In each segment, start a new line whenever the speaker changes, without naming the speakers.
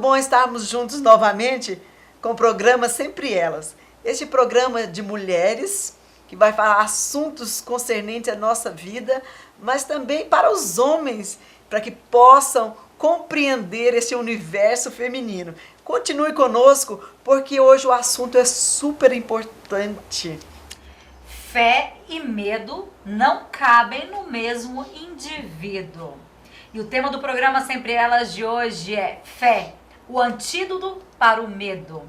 bom estarmos juntos novamente com o programa Sempre Elas. Este programa de mulheres que vai falar assuntos concernentes à nossa vida, mas também para os homens, para que possam compreender esse universo feminino. Continue conosco, porque hoje o assunto é super importante.
Fé e medo não cabem no mesmo indivíduo. E o tema do programa Sempre Elas de hoje é fé, o antídoto para o medo.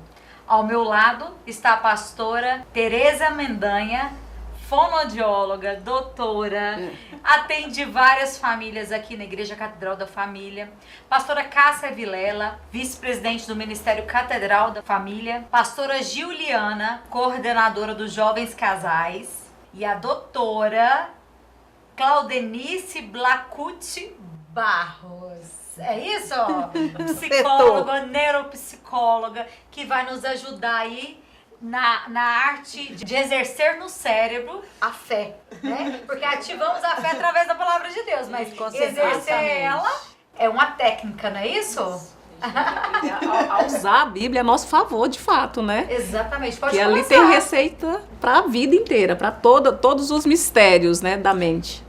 Ao meu lado está a pastora Tereza Mendanha, fonoaudióloga, doutora, atende várias famílias aqui na Igreja Catedral da Família. Pastora Cássia Vilela, vice-presidente do Ministério Catedral da Família. Pastora Giuliana, coordenadora dos Jovens Casais. E a doutora Claudenice Blacucci Barros. É isso? Psicóloga, neuropsicóloga, que vai nos ajudar aí na arte de exercer no cérebro a fé, né? Porque ativamos a fé através da palavra de Deus, mas exercer ela é uma técnica, não é isso?
A usar a Bíblia a nosso favor, de fato, né?
Exatamente, pode
que
começar.
Ali tem receita para a vida inteira, para todos os mistérios, né, da mente.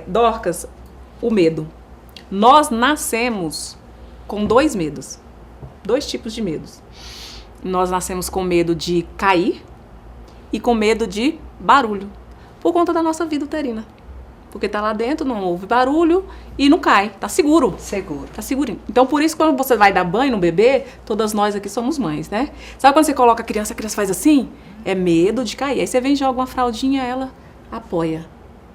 Dorcas, o medo. Nós nascemos com dois medos, dois tipos de medos. Nós nascemos com medo de cair e com medo de barulho, por conta da nossa vida uterina. Porque tá lá dentro, não ouve barulho e não cai, tá seguro. Tá segurinho. Então, por isso, quando você vai dar banho no bebê, todas nós aqui somos mães, né? Sabe quando você coloca a criança faz assim? É medo de cair. Aí você vem e joga uma fraldinha, ela apoia,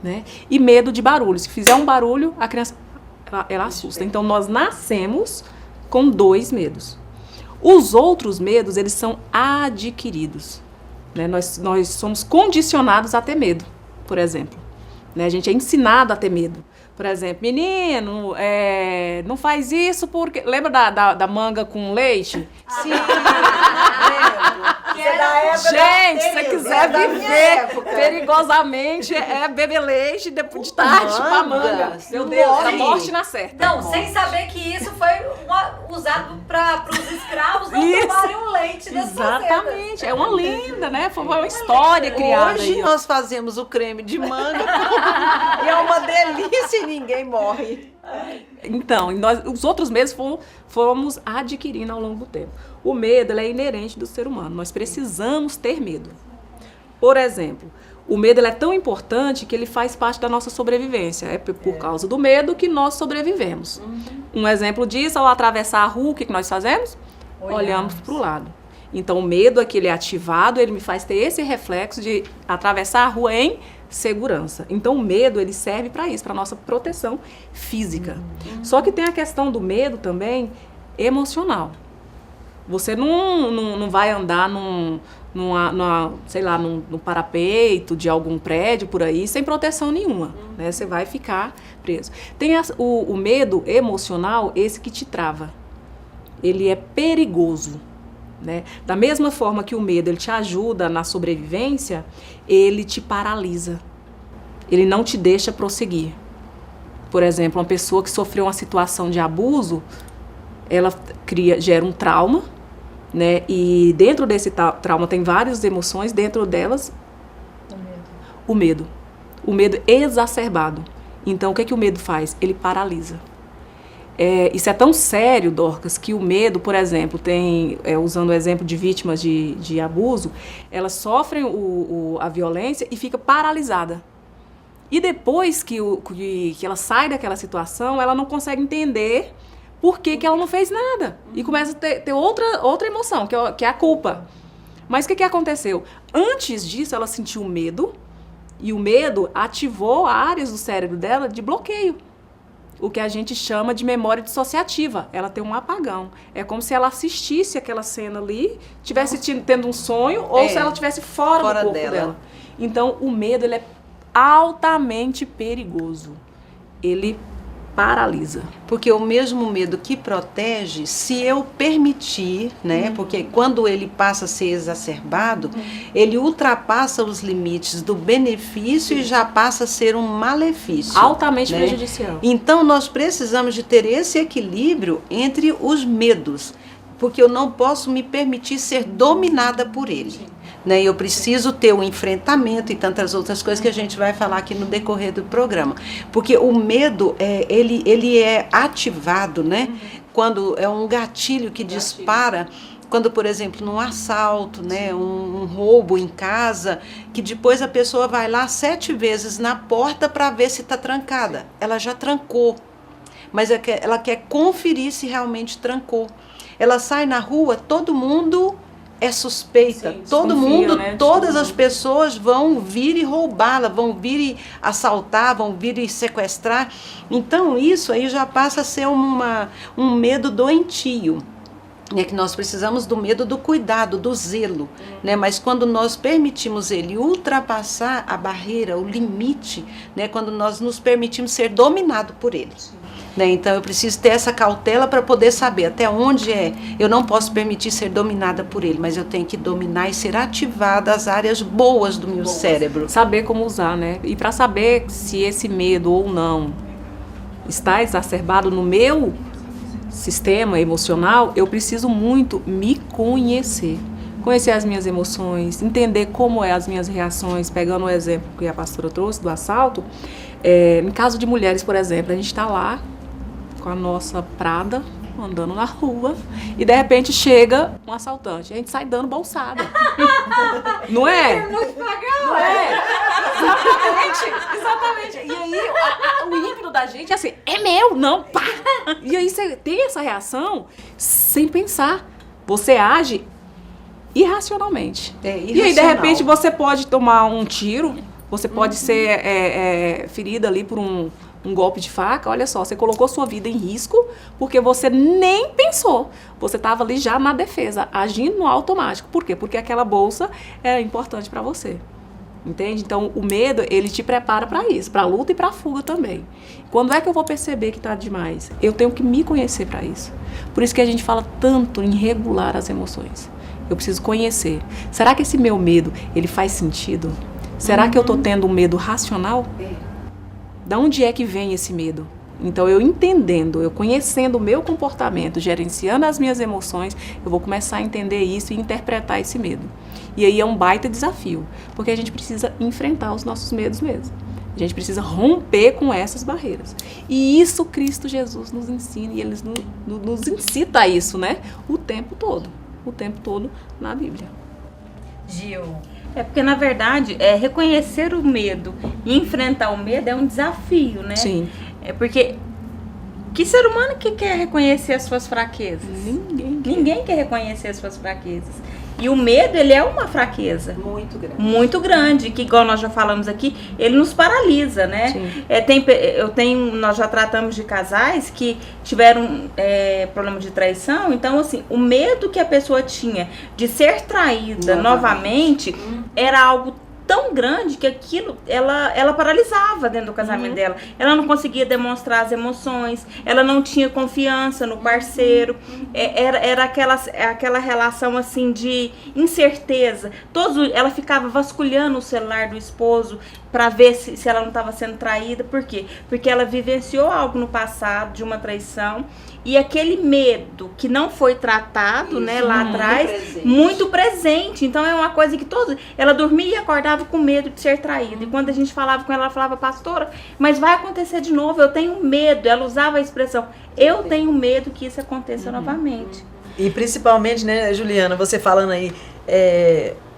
né? E medo de barulho. Se fizer um barulho, a criança, ela assusta. Então, nós nascemos com dois medos. Os outros medos, eles são adquiridos, né? Nós somos condicionados a ter medo, por exemplo. Né? A gente é ensinado a ter medo. Por exemplo, menino, não faz isso porque... Lembra da manga com leite?
Sim, lembro.
Gente, se você quiser viver perigosamente, beber leite depois de tarde, chupar manga. Meu Deus, a morte na certa.
Não, sem saber que isso foi usado para os escravos não tomarem o leite das
Exatamente, é uma lenda, né? Foi uma história criada.
Hoje nós fazemos o creme de manga e é uma delícia e ninguém morre.
Então, os outros medos fomos adquirindo ao longo do tempo. O medo ele é inerente do ser humano. Nós precisamos ter medo. Por exemplo, o medo ele é tão importante que ele faz parte da nossa sobrevivência. É por causa do medo que nós sobrevivemos. Um exemplo disso, ao atravessar a rua, o que nós fazemos? Olhamos para o lado. Então, o medo aqui ele é ativado, ele me faz ter esse reflexo de atravessar a rua em segurança. Então, o medo ele serve para isso, para nossa proteção física. Só que tem a questão do medo também emocional. Você não vai andar num parapeito de algum prédio por aí sem proteção nenhuma, né? Você vai ficar preso. Tem o medo emocional, esse que te trava. Ele é perigoso, né? Da mesma forma que o medo ele te ajuda na sobrevivência, ele te paralisa. Ele não te deixa prosseguir. Por exemplo, uma pessoa que sofreu uma situação de abuso, ela gera um trauma, né? E dentro desse trauma tem várias emoções, dentro delas o medo. O medo exacerbado. Então, o que o medo faz? Ele paralisa. Isso é tão sério, Dorcas, que o medo, por exemplo, usando o exemplo de vítimas de abuso, elas sofrem a violência e fica paralisada. E depois que ela sai daquela situação, ela não consegue entender por que ela não fez nada. E começa a ter outra emoção, que é a culpa. Mas o que aconteceu? Antes disso, ela sentiu medo, e o medo ativou áreas do cérebro dela de bloqueio. O que a gente chama de memória dissociativa. Ela tem um apagão. É como se ela assistisse aquela cena ali, estivesse tendo um sonho, ou se ela estivesse fora do corpo dela. Então, o medo ele é altamente perigoso. Ele paralisa.
Porque o mesmo medo que protege, se eu permitir, né? Porque quando ele passa a ser exacerbado, ele ultrapassa os limites do benefício e já passa a ser um malefício.
Altamente
né?
prejudicial.
Então nós precisamos de ter esse equilíbrio entre os medos, porque eu não posso me permitir ser dominada por ele. Né, eu preciso ter um enfrentamento e tantas outras coisas que a gente vai falar aqui no decorrer do programa. Porque o medo, ele é ativado, né? Quando é um gatilho que dispara, quando, por exemplo, num assalto, né? Um roubo em casa, que depois a pessoa vai lá 7 vezes na porta para ver se está trancada. Ela já trancou, mas ela quer conferir se realmente trancou. Ela sai na rua, todo mundo é suspeita,
Sim,
todo mundo,
né?
todas as pessoas vão vir e roubá-la, vão vir e assaltar, vão vir e sequestrar. Então isso aí já passa a ser um medo doentio. Que nós precisamos do medo do cuidado, do zelo, né? Mas quando nós permitimos ele ultrapassar a barreira, o limite, né? Quando nós nos permitimos ser dominados por ele. Né? Então eu preciso ter essa cautela para poder saber até onde eu não posso permitir ser dominada por ele, mas eu tenho que dominar e ser ativada as áreas boas do meu cérebro.
Saber como usar, né? E para saber se esse medo ou não está exacerbado no meu sistema emocional, eu preciso muito me conhecer. Conhecer as minhas emoções, entender como as minhas reações, pegando o exemplo que a pastora trouxe do assalto. Em caso de mulheres, por exemplo, a gente está lá com a nossa Prada, andando na rua, e de repente chega um assaltante. A gente sai dando bolsada. Não é?
É muito legal.
Não é? Exatamente. E aí, o ímpeto da gente é assim, é meu, não, pá. E aí você tem essa reação sem pensar. Você age irracionalmente. E aí, de repente, você pode tomar um tiro, você pode ser ferida ali por um golpe de faca. Olha só, você colocou sua vida em risco porque você nem pensou. Você estava ali já na defesa, agindo no automático. Por quê? Porque aquela bolsa é importante para você. Entende? Então, o medo, ele te prepara para isso, para a luta e para a fuga também. Quando é que eu vou perceber que está demais? Eu tenho que me conhecer para isso. Por isso que a gente fala tanto em regular as emoções. Eu preciso conhecer. Será que esse meu medo, ele faz sentido? Será que eu estou tendo um medo racional? Da onde é que vem esse medo? Então, eu entendendo, eu conhecendo o meu comportamento, gerenciando as minhas emoções, eu vou começar a entender isso e interpretar esse medo. E aí é um baita desafio, porque a gente precisa enfrentar os nossos medos mesmo. A gente precisa romper com essas barreiras. E isso Cristo Jesus nos ensina, e Ele nos incita a isso, né? O tempo todo na Bíblia.
Gil.
Porque, na verdade, reconhecer o medo e enfrentar o medo é um desafio, né?
Sim.
Porque que ser humano que quer reconhecer as suas fraquezas? Ninguém quer reconhecer as suas fraquezas. E o medo, ele é uma fraqueza.
Muito grande.
Muito grande, que igual nós já falamos aqui, ele nos paralisa, né? Nós já tratamos de casais que tiveram problema de traição, então assim, o medo que a pessoa tinha de ser traída novamente era algo tão grande que aquilo, ela paralisava dentro do casamento dela. Ela não conseguia demonstrar as emoções, ela não tinha confiança no parceiro, era aquela relação assim de incerteza. Ela ficava vasculhando o celular do esposo para ver se ela não estava sendo traída. Por quê? Porque ela vivenciou algo no passado de uma traição, e aquele medo que não foi tratado, né, lá atrás, muito presente. Então é uma coisa que ela dormia e acordava com medo de ser traída. E quando a gente falava com ela, ela falava: pastora, mas vai acontecer de novo, eu tenho medo. Ela usava a expressão: eu tenho medo que isso aconteça novamente.
E principalmente, né, Juliana, você falando aí,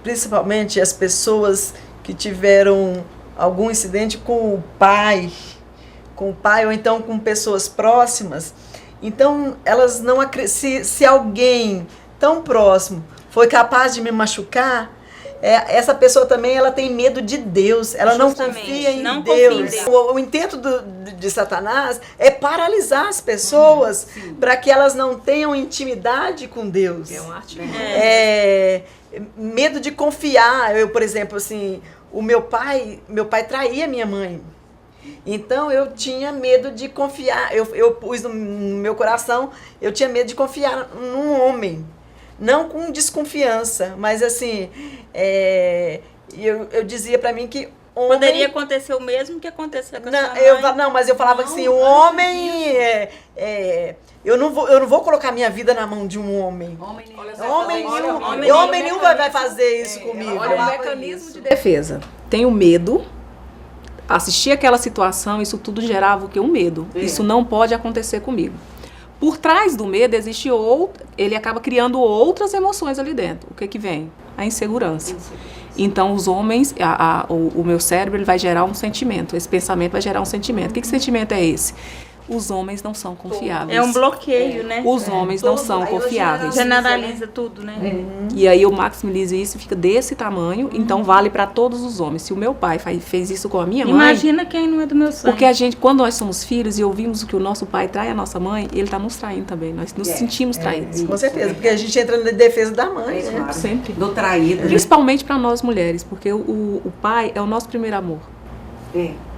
principalmente as pessoas que tiveram algum incidente com o pai ou então com pessoas próximas. Então, elas não se alguém tão próximo foi capaz de me machucar, essa pessoa também ela tem medo de Deus, ela não confia em Deus. O intento de Satanás é paralisar as pessoas para que elas não tenham intimidade com Deus.
É um artifício.
Medo de confiar. Eu, por exemplo, assim, o meu pai traía minha mãe. Então eu tinha medo de confiar, eu pus no meu coração, eu tinha medo de confiar num homem. Não com desconfiança, mas assim, eu dizia pra mim que homem...
Poderia acontecer o mesmo que aconteceu com a sua mãe.
Mas eu falava assim, o homem... eu não vou colocar minha vida na mão de um homem. Homem nenhum vai fazer isso comigo.
Olha o mecanismo de defesa. Tenho medo. Assistir aquela situação, isso tudo gerava o quê? Um medo. Isso não pode acontecer comigo. Por trás do medo existe ele acaba criando outras emoções ali dentro. O que vem? A insegurança. Então, os homens, o meu cérebro ele vai gerar um sentimento. Esse pensamento vai gerar um sentimento. Que sentimento é esse? Os homens não são confiáveis.
É um bloqueio, né?
Os homens não são confiáveis.
Generaliza tudo, né?
E aí eu maximizo isso e fica desse tamanho, então vale para todos os homens. Se o meu pai fez isso com a minha mãe...
Imagina quem não é do meu sangue.
Porque quando nós somos filhos e ouvimos o que o nosso pai trai a nossa mãe, ele está nos traindo também. Nós nos sentimos traídos.
Com certeza, porque a gente entra na defesa da mãe, né?
Claro.
Sempre.
Do traído.
Principalmente para nós mulheres, porque o pai é o nosso primeiro amor.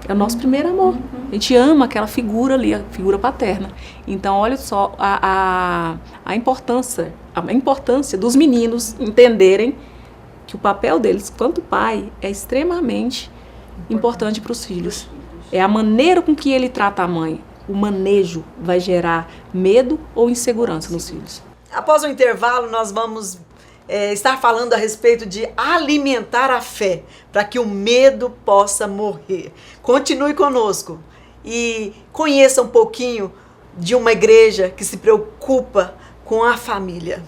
É o nosso primeiro amor. A gente ama aquela figura ali, a figura paterna. Então, olha só a importância dos meninos entenderem que o papel deles, quanto pai, é extremamente importante para os filhos. É a maneira com que ele trata a mãe. O manejo vai gerar medo ou insegurança nos filhos.
Após o intervalo, nós vamos estar falando a respeito de alimentar a fé, para que o medo possa morrer. Continue conosco e conheça um pouquinho de uma igreja que se preocupa com a família.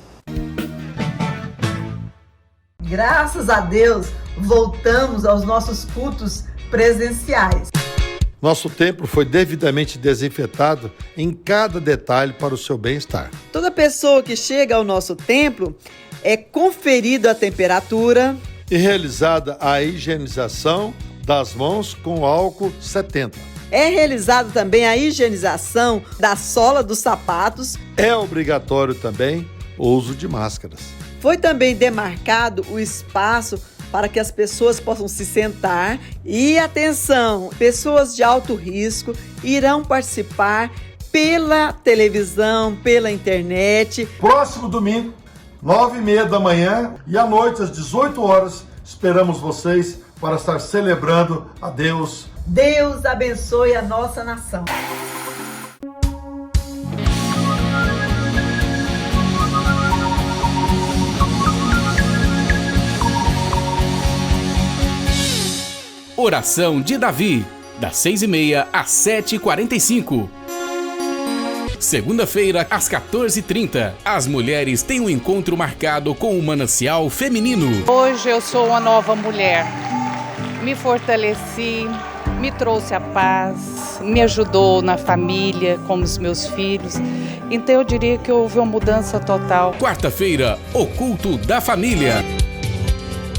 Graças a Deus, voltamos aos nossos cultos presenciais.
Nosso templo foi devidamente desinfetado em cada detalhe para o seu bem-estar.
Toda pessoa que chega ao nosso templo é conferido a temperatura
E realizada a higienização das mãos com álcool 70.
É realizado também a higienização da sola dos sapatos.
É obrigatório também o uso de máscaras.
Foi também demarcado o espaço para que as pessoas possam se sentar. E atenção, pessoas de alto risco irão participar pela televisão, pela internet.
Próximo domingo, 9h30 da manhã e à noite, às 18 horas, esperamos vocês para estar celebrando a Deus.
Deus abençoe a nossa nação.
Oração de Davi, das 6h30 às 7h45. Segunda-feira, às 14h30, as mulheres têm um encontro marcado com o manancial feminino.
Hoje eu sou uma nova mulher. Me fortaleci, me trouxe a paz, me ajudou na família, com os meus filhos. Então eu diria que houve uma mudança total.
Quarta-feira, o culto da família.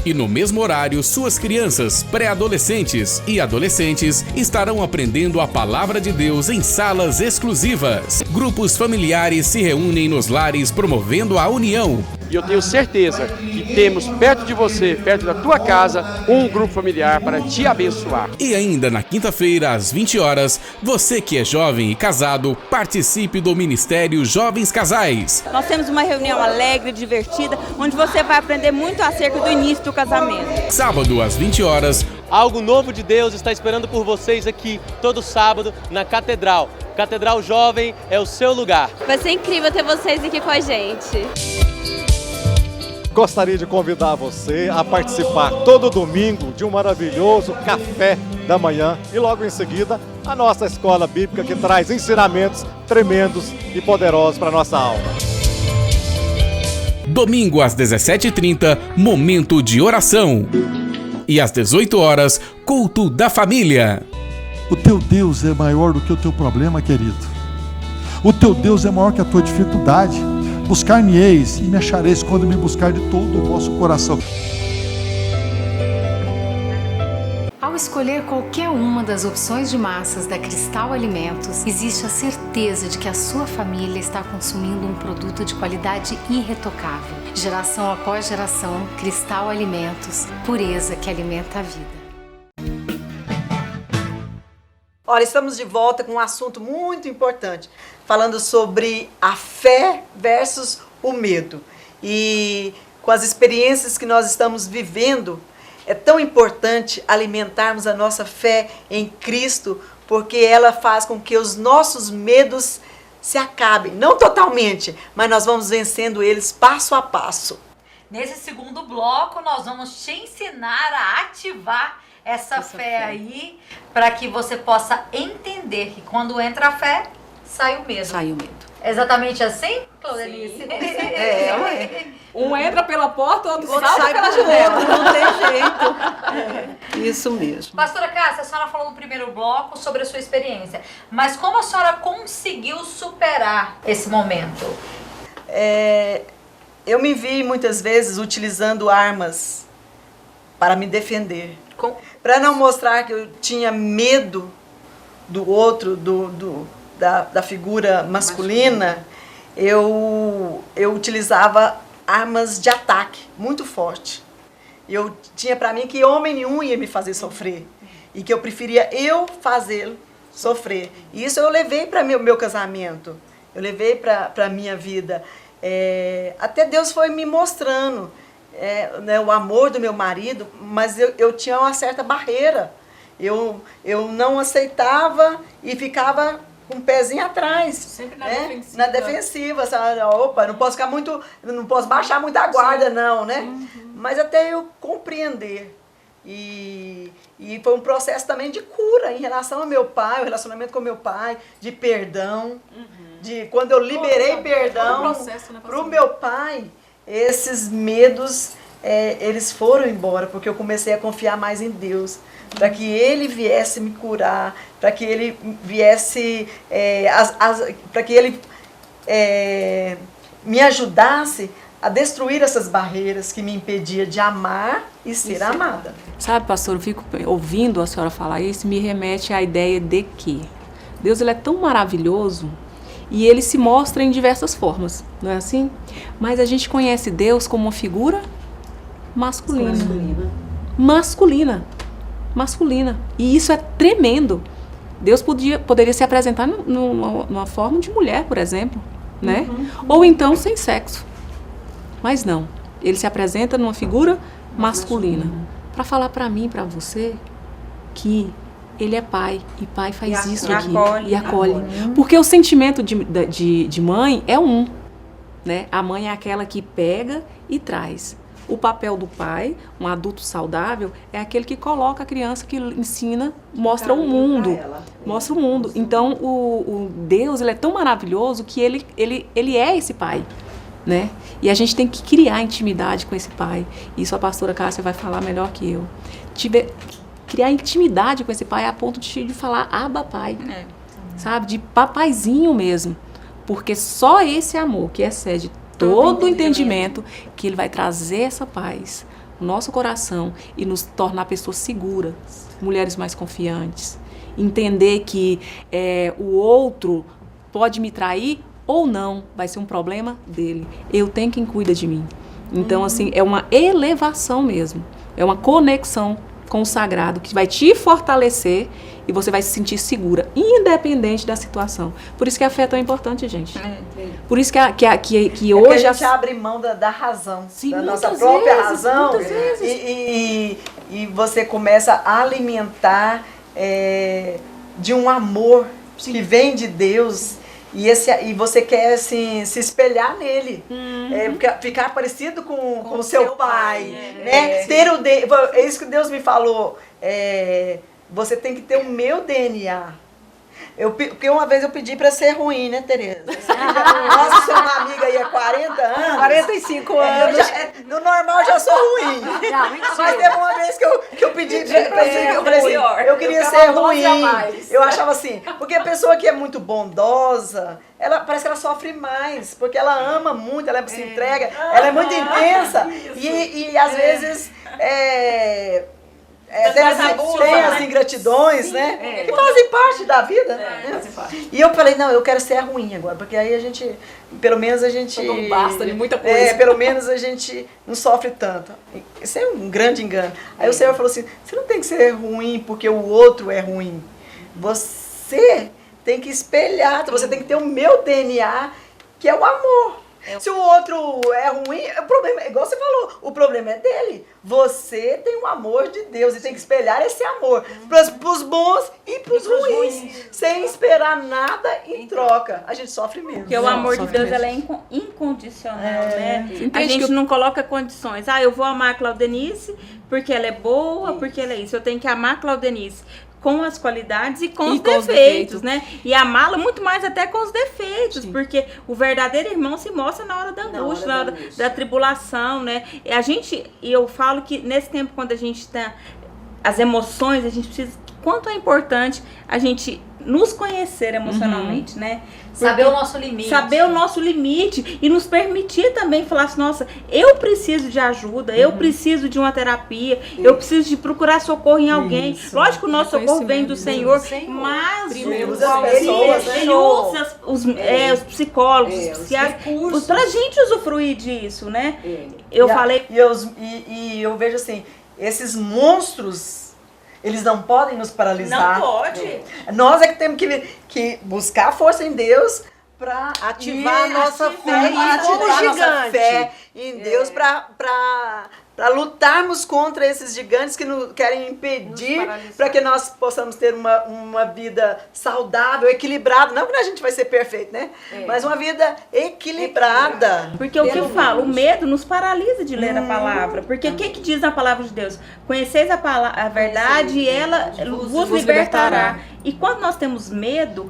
E no mesmo horário, suas crianças, pré-adolescentes e adolescentes estarão aprendendo a palavra de Deus em salas exclusivas. Grupos familiares se reúnem nos lares promovendo a união.
E eu tenho certeza que temos perto de você, perto da tua casa, um grupo familiar para te abençoar.
E ainda na quinta-feira, às 20 horas, você que é jovem e casado, participe do Ministério Jovens Casais.
Nós temos uma reunião alegre, divertida, onde você vai aprender muito acerca do início do casamento.
Sábado, às 20 horas,
Algo novo de Deus está esperando por vocês aqui, todo sábado, na Catedral. Catedral Jovem é o seu lugar.
Vai ser incrível ter vocês aqui com a gente.
Gostaria de convidar você a participar todo domingo de um maravilhoso café da manhã e logo em seguida a nossa escola bíblica que traz ensinamentos tremendos e poderosos para a nossa alma.
domingo às 17h30, momento de oração. E às 18 horas, culto da família.
O teu Deus é maior do que o teu problema, querido. O teu Deus é maior que a tua dificuldade. Buscar-me-eis e me achareis quando me buscar de todo o vosso coração.
Ao escolher qualquer uma das opções de massas da Cristal Alimentos, existe a certeza de que a sua família está consumindo um produto de qualidade irretocável. Geração após geração, Cristal Alimentos, pureza que alimenta a vida.
Olha, estamos de volta com um assunto muito importante, falando sobre a fé versus o medo. E com as experiências que nós estamos vivendo, é tão importante alimentarmos a nossa fé em Cristo, porque ela faz com que os nossos medos se acabem. Não totalmente, mas nós vamos vencendo eles passo a passo.
Nesse segundo bloco, nós vamos te ensinar a ativar essa fé aí, para que você possa entender que quando entra a fé, sai o medo.
Sai o medo.
É exatamente assim, Claudelice?
Um entra pela porta, o outro
Outro
salta
sai
pela
por
janela.
outro, não tem jeito. Isso mesmo.
Pastora Cássia, a senhora falou no primeiro bloco sobre a sua experiência, mas como a senhora conseguiu superar esse momento?
Eu me vi muitas vezes utilizando armas para me defender. Para não mostrar que eu tinha medo do outro, da figura masculina, eu utilizava armas de ataque muito forte. Eu tinha para mim que homem nenhum ia me fazer sofrer e que eu preferia eu fazê-lo sofrer. E isso eu levei para meu casamento, eu levei para a minha vida. Até Deus foi me mostrando o amor do meu marido, mas eu tinha uma certa barreira. Eu não aceitava e ficava com o pezinho atrás.
Sempre na
defensiva. Na defensiva, sabe? Opa, não posso baixar muito a guarda, não, né? Mas até eu compreender. E foi um processo também de cura em relação ao meu pai, o relacionamento com o meu pai, de perdão. De quando eu liberei perdão para o meu pai, esses medos, eles foram embora, porque eu comecei a confiar mais em Deus, para que Ele viesse me curar, para que Ele viesse, para que Ele me ajudasse a destruir essas barreiras que me impediam de amar e ser amada.
Sabe, pastor, eu fico ouvindo a senhora falar isso, me remete à ideia de que Deus ele é tão maravilhoso e Ele se mostra em diversas formas, não é assim? Mas a gente conhece Deus como uma figura masculina. Masculina. E isso é tremendo. Deus poderia se apresentar numa forma de mulher, por exemplo, né? Ou então sem sexo. Mas não. Ele se apresenta numa figura masculina. Para falar para mim, para você, que Ele é pai. E pai faz isso aqui. E acolhe. Porque o sentimento de mãe é né? A mãe é aquela que pega e traz. O papel do pai, um adulto saudável, é aquele que coloca a criança, que ensina, mostra o mundo. Mostra o mundo. Então, o Deus, ele é tão maravilhoso que ele é esse pai, né? E a gente tem que criar intimidade com esse pai. Isso a pastora Cássia vai falar melhor que eu. Criar intimidade com esse pai a ponto de falar Abba Pai, sabe? De papaizinho mesmo. Porque só esse amor que excede todo o entendimento, que Ele vai trazer essa paz no nosso coração e nos tornar pessoas seguras, mulheres mais confiantes. Entender que o outro pode me trair ou não, vai ser um problema dele. Eu tenho quem cuida de mim. Então, assim, é uma elevação mesmo. É uma conexão com o sagrado que vai te fortalecer e você vai se sentir segura, independente da situação. Por isso que a fé é tão importante, gente. Por isso que hoje...
a gente abre mão da razão,
sim,
da nossa própria razão. E você começa a alimentar de um amor que vem de Deus. E você quer assim, se espelhar nele, ficar parecido com o seu pai, né? É isso que Deus me falou, você tem que ter o meu DNA. Porque uma vez eu pedi para ser ruim, né, Tereza? Nossa, sou uma amiga aí há 40 anos.
45 anos.
No normal eu já sou ruim. Mas teve uma vez que eu pedi pra ser, eu falei assim, eu queria ser ruim. Eu achava assim, porque a pessoa que é muito bondosa, parece que ela sofre mais, porque ela ama muito, ela se entrega, ela é muito intensa. E às vezes tem as ingratidões, né? Que fazem parte da vida. E eu falei, não, eu quero ser ruim agora, porque aí pelo menos a gente...
Não basta de muita coisa.
Pelo menos a gente não sofre tanto. Isso é um grande engano. Aí o Senhor falou assim, você não tem que ser ruim porque o outro é ruim. Você tem que espelhar, você tem que ter o meu DNA, que é o amor. Se o outro é ruim, o problema é igual você falou, o problema é dele. Você tem o amor de Deus e tem que espelhar esse amor para os bons e para os ruins, sem esperar nada em troca. A gente sofre mesmo.
Porque o amor de Deus ela é incondicional, né? A gente não coloca condições. Eu vou amar a Claudenice porque ela é boa, porque ela é isso. Eu tenho que amar a Claudenice com as qualidades e com os defeitos, né? E amá-la muito mais até com os defeitos, porque o verdadeiro irmão se mostra na hora da angústia, na hora da tribulação, né? E eu falo que nesse tempo, quando a gente tá as emoções, a gente precisa, quanto é importante a gente nos conhecer emocionalmente, né? Porque
saber o nosso limite.
Saber o nosso limite e nos permitir também falar assim, nossa, eu preciso de ajuda, eu preciso de uma terapia, eu preciso de procurar socorro em alguém. Lógico que o nosso socorro vem do Senhor, mas ele usa os psicólogos, os psiquiatras, pra gente usufruir disso, né? Eu falei...
E eu vejo assim, esses monstros... Eles não podem nos paralisar.
Não pode.
Nós é que temos que buscar força em Deus para
ativar a nossa fé
em Deus, para lutarmos contra esses gigantes que nos querem impedir, para que nós possamos ter uma vida saudável, equilibrada. Não que a gente vai ser perfeito, né? Mas uma vida equilibrada.
Porque o que eu falo, o medo nos paralisa de ler a palavra. Porque o que diz na palavra de Deus? Conheceis a verdade e ela vos libertará. E quando nós temos medo,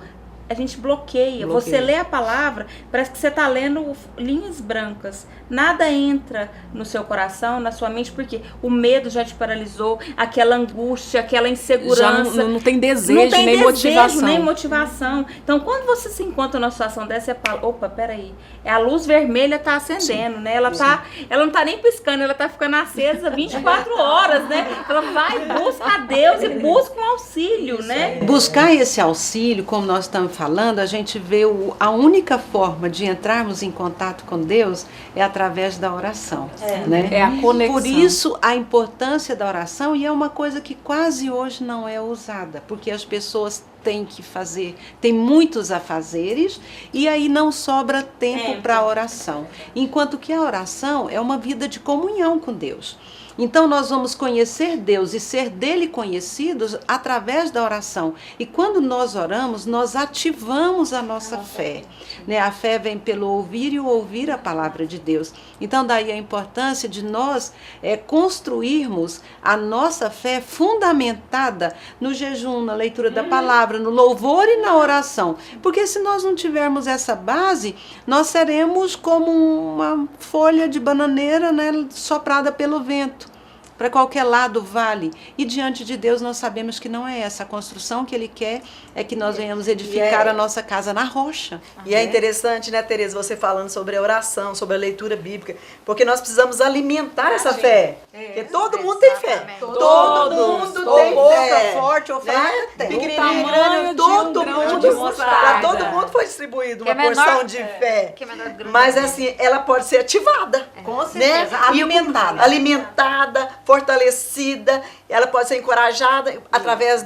a gente bloqueia. Você lê a palavra, parece que você está lendo linhas brancas. Nada entra no seu coração, na sua mente, porque o medo já te paralisou, aquela angústia, aquela insegurança.
Já não tem desejo, nem motivação.
Então, quando você se encontra numa situação dessa, você fala, opa, peraí, a luz vermelha está acendendo, né? Ela não está nem piscando, ela está ficando acesa 24 horas, né? Ela vai, busca a Deus e busca um auxílio, né?
Buscar esse auxílio, como nós estamos falando, a gente vê a única forma de entrarmos em contato com Deus é através da oração, né?
É a conexão.
Por isso a importância da oração, e é uma coisa que quase hoje não é usada, porque as pessoas têm que fazer, tem muitos afazeres e aí não sobra tempo para a oração, enquanto que a oração é uma vida de comunhão com Deus. Então nós vamos conhecer Deus e ser dele conhecidos através da oração. E quando nós oramos, nós ativamos a nossa fé, né? A fé vem pelo ouvir e o ouvir a palavra de Deus. Então daí a importância de nós construirmos a nossa fé fundamentada no jejum, na leitura da palavra, no louvor e na oração. Porque se nós não tivermos essa base, nós seremos como uma folha de bananeira, né, soprada pelo vento. Para qualquer lado vale. E diante de Deus nós sabemos que não é essa. A construção que Ele quer é que nós venhamos edificar a nossa casa na rocha.
E é interessante, né, Tereza, você falando sobre a oração, sobre a leitura bíblica, porque nós precisamos alimentar essa fé. Porque todo mundo tem fé. Todo mundo tem fé.
Forte ou fraca, tem.
Pequenininho, grande, todo mundo. Para todo mundo foi distribuído uma porção de fé. Mas assim, ela pode ser ativada.
Com certeza.
Né? Alimentada, fortalecida, ela pode ser encorajada através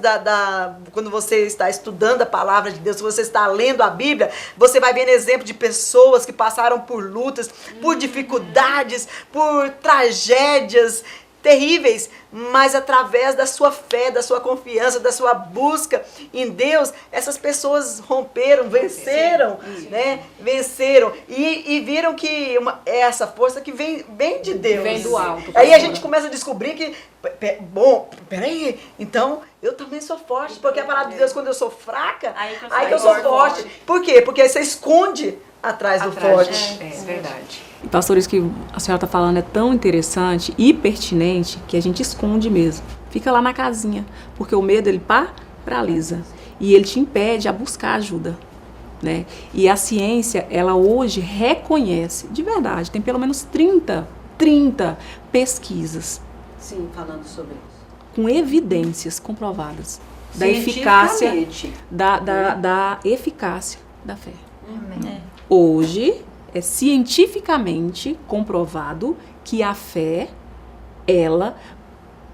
quando você está estudando a palavra de Deus, se você está lendo a Bíblia, você vai vendo exemplo de pessoas que passaram por lutas, por dificuldades, por tragédias terríveis, mas através da sua fé, da sua confiança, da sua busca em Deus, essas pessoas romperam, venceram, né? Venceram e viram que é essa força que vem de Deus.
Vem do alto.
Aí a gente começa a descobrir que, peraí, então eu também sou forte, porque a palavra de Deus, quando eu sou fraca, aí que eu sou forte. Por quê? Porque você esconde atrás do forte.
É verdade.
E pastor, isso que a senhora está falando é tão interessante e pertinente que a gente esconde mesmo. Fica lá na casinha, porque o medo ele paralisa e ele te impede a buscar ajuda, né? E a ciência, ela hoje reconhece, de verdade, tem pelo menos 30 pesquisas.
Sim, falando sobre isso.
Com evidências comprovadas da eficácia da eficácia da fé. Hoje é cientificamente comprovado que a fé, ela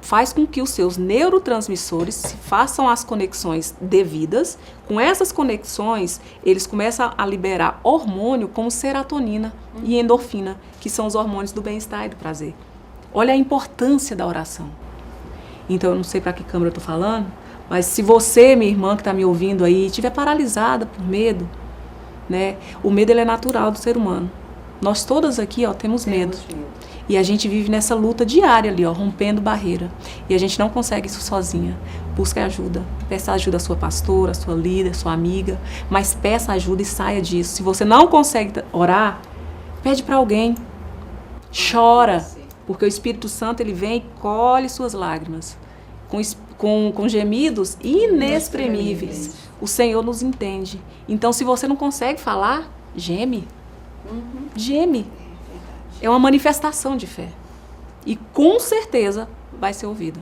faz com que os seus neurotransmissores façam as conexões devidas. Com essas conexões, eles começam a liberar hormônio como serotonina e endorfina, que são os hormônios do bem-estar e do prazer. Olha a importância da oração. Então, eu não sei para que câmera eu estou falando, mas se você, minha irmã que está me ouvindo aí, estiver paralisada por medo, né? O medo ele é natural do ser humano. Nós todas aqui, ó, temos medo. E a gente vive nessa luta diária ali, ó, rompendo barreira. E a gente não consegue isso sozinha. Busque ajuda. Peça ajuda à sua pastora, à sua líder, à sua amiga. Mas peça ajuda e saia disso. Se você não consegue orar, pede para alguém. Chora. Porque o Espírito Santo, ele vem e colhe suas lágrimas. Com gemidos inexprimíveis. O Senhor nos entende. Então, se você não consegue falar, geme. Geme. É uma manifestação de fé. E com certeza vai ser ouvida.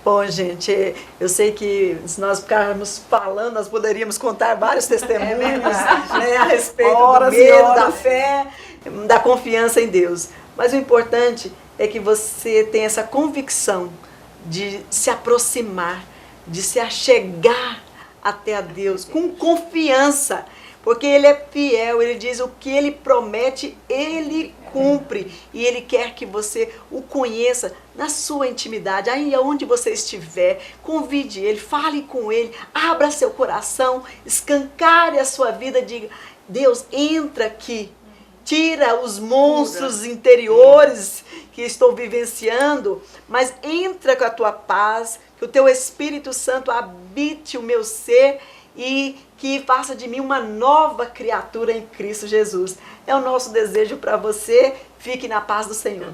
Bom, gente, eu sei que se nós ficarmos falando, nós poderíamos contar vários testemunhos né, a respeito do medo, da fé, da confiança em Deus. Mas o importante é que você tenha essa convicção de se aproximar, de se achegar até a Deus com confiança. Porque Ele é fiel, Ele diz o que Ele promete, Ele cumpre. E Ele quer que você o conheça na sua intimidade, aí onde você estiver. Convide Ele, fale com Ele, abra seu coração, escancare a sua vida, diga, Deus, entra aqui, tira os monstros interiores que estou vivenciando, mas entra com a tua paz, que o teu Espírito Santo habite o meu ser e que faça de mim uma nova criatura em Cristo Jesus. É o nosso desejo para você. Fique na paz do Senhor.